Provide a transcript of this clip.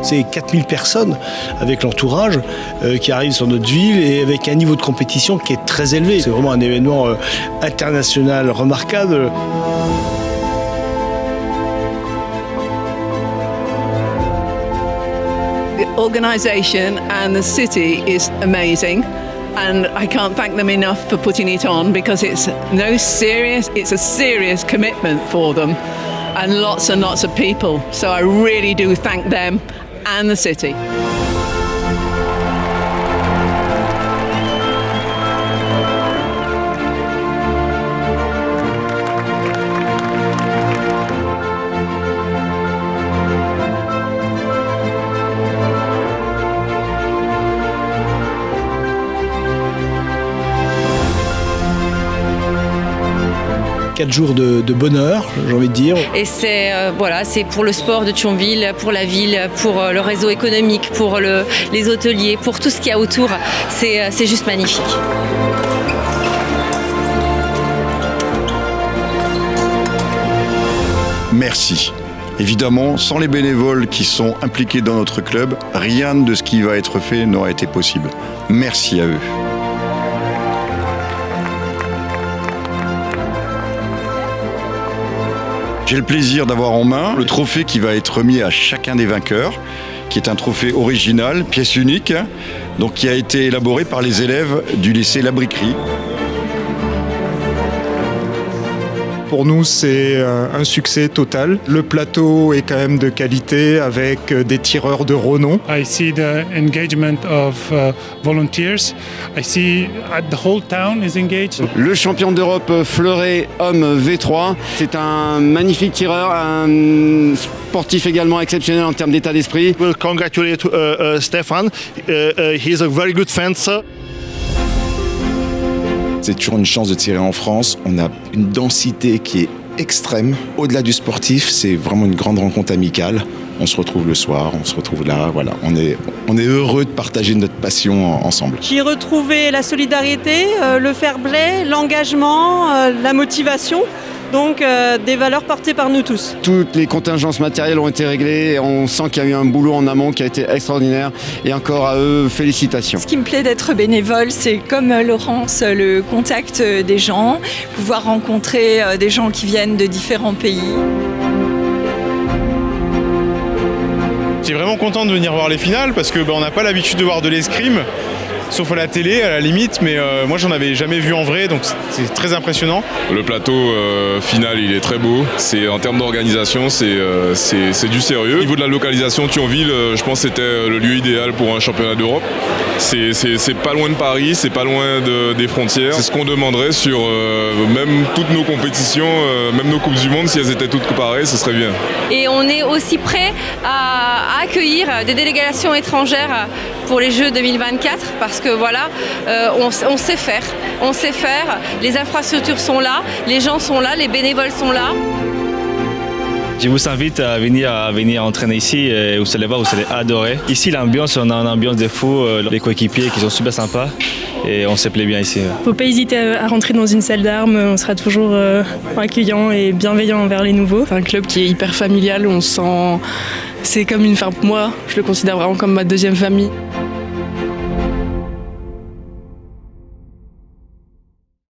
C'est 4000 personnes avec l'entourage qui arrivent sur notre ville et avec un niveau de compétition qui est très élevé. C'est vraiment un événement international remarquable. The organisation and the city is amazing. And I can't thank them enough for putting it on because it's a serious commitment for them and lots of people. So I really do thank them and the city. Quatre jours de bonheur, j'ai envie de dire. Et c'est pour le sport de Thionville, pour la ville, pour le réseau économique, pour les hôteliers, pour tout ce qu'il y a autour. C'est juste magnifique. Merci. Évidemment, sans les bénévoles qui sont impliqués dans notre club, rien de ce qui va être fait n'aurait été possible. Merci à eux. J'ai le plaisir d'avoir en main le trophée qui va être remis à chacun des vainqueurs, qui est un trophée original, pièce unique, donc qui a été élaboré par les élèves du lycée La Briquerie. Pour nous, c'est un succès total. Le plateau est quand même de qualité avec des tireurs de renom. I see the engagement of volunteers. I see the whole town is engaged. Le champion d'Europe Fleuret homme V3, c'est un magnifique tireur, un sportif également exceptionnel en termes d'état d'esprit. We'll congratulate Stefan. He's a very good fencer. C'est toujours une chance de tirer en France. On a une densité qui est extrême. Au-delà du sportif, c'est vraiment une grande rencontre amicale. On se retrouve le soir, on se retrouve là. Voilà, on est heureux de partager notre passion ensemble. J'y ai retrouvé la solidarité, le fair-play, l'engagement, la motivation. Donc des valeurs portées par nous tous. Toutes les contingences matérielles ont été réglées et on sent qu'il y a eu un boulot en amont qui a été extraordinaire et encore à eux, félicitations. Ce qui me plaît d'être bénévole, c'est comme Laurence, le contact des gens, pouvoir rencontrer des gens qui viennent de différents pays. J'étais vraiment content de venir voir les finales parce que on n'a pas l'habitude de voir de l'escrime. Sauf à la télé, à la limite, mais moi j'en avais jamais vu en vrai, donc c'est très impressionnant. Le plateau final, il est très beau. En termes d'organisation, c'est du sérieux. Au niveau de la localisation, Thionville, je pense que c'était le lieu idéal pour un championnat d'Europe. C'est pas loin de Paris, c'est pas loin des frontières. C'est ce qu'on demanderait sur même toutes nos compétitions, même nos Coupes du Monde, si elles étaient toutes pareilles, ce serait bien. Et on est aussi prêt à accueillir des délégations étrangères pour les Jeux 2024 parce que voilà, on sait faire, les infrastructures sont là, les gens sont là, les bénévoles sont là. Je vous invite à venir entraîner ici, vous allez voir, vous allez adorer. Ici l'ambiance, on a une ambiance de fou, les coéquipiers qui sont super sympas et on se plaît bien ici. Faut pas hésiter à rentrer dans une salle d'armes, on sera toujours accueillant et bienveillant envers les nouveaux. C'est un club qui est hyper familial, on sent, c'est comme moi je le considère vraiment comme ma deuxième famille.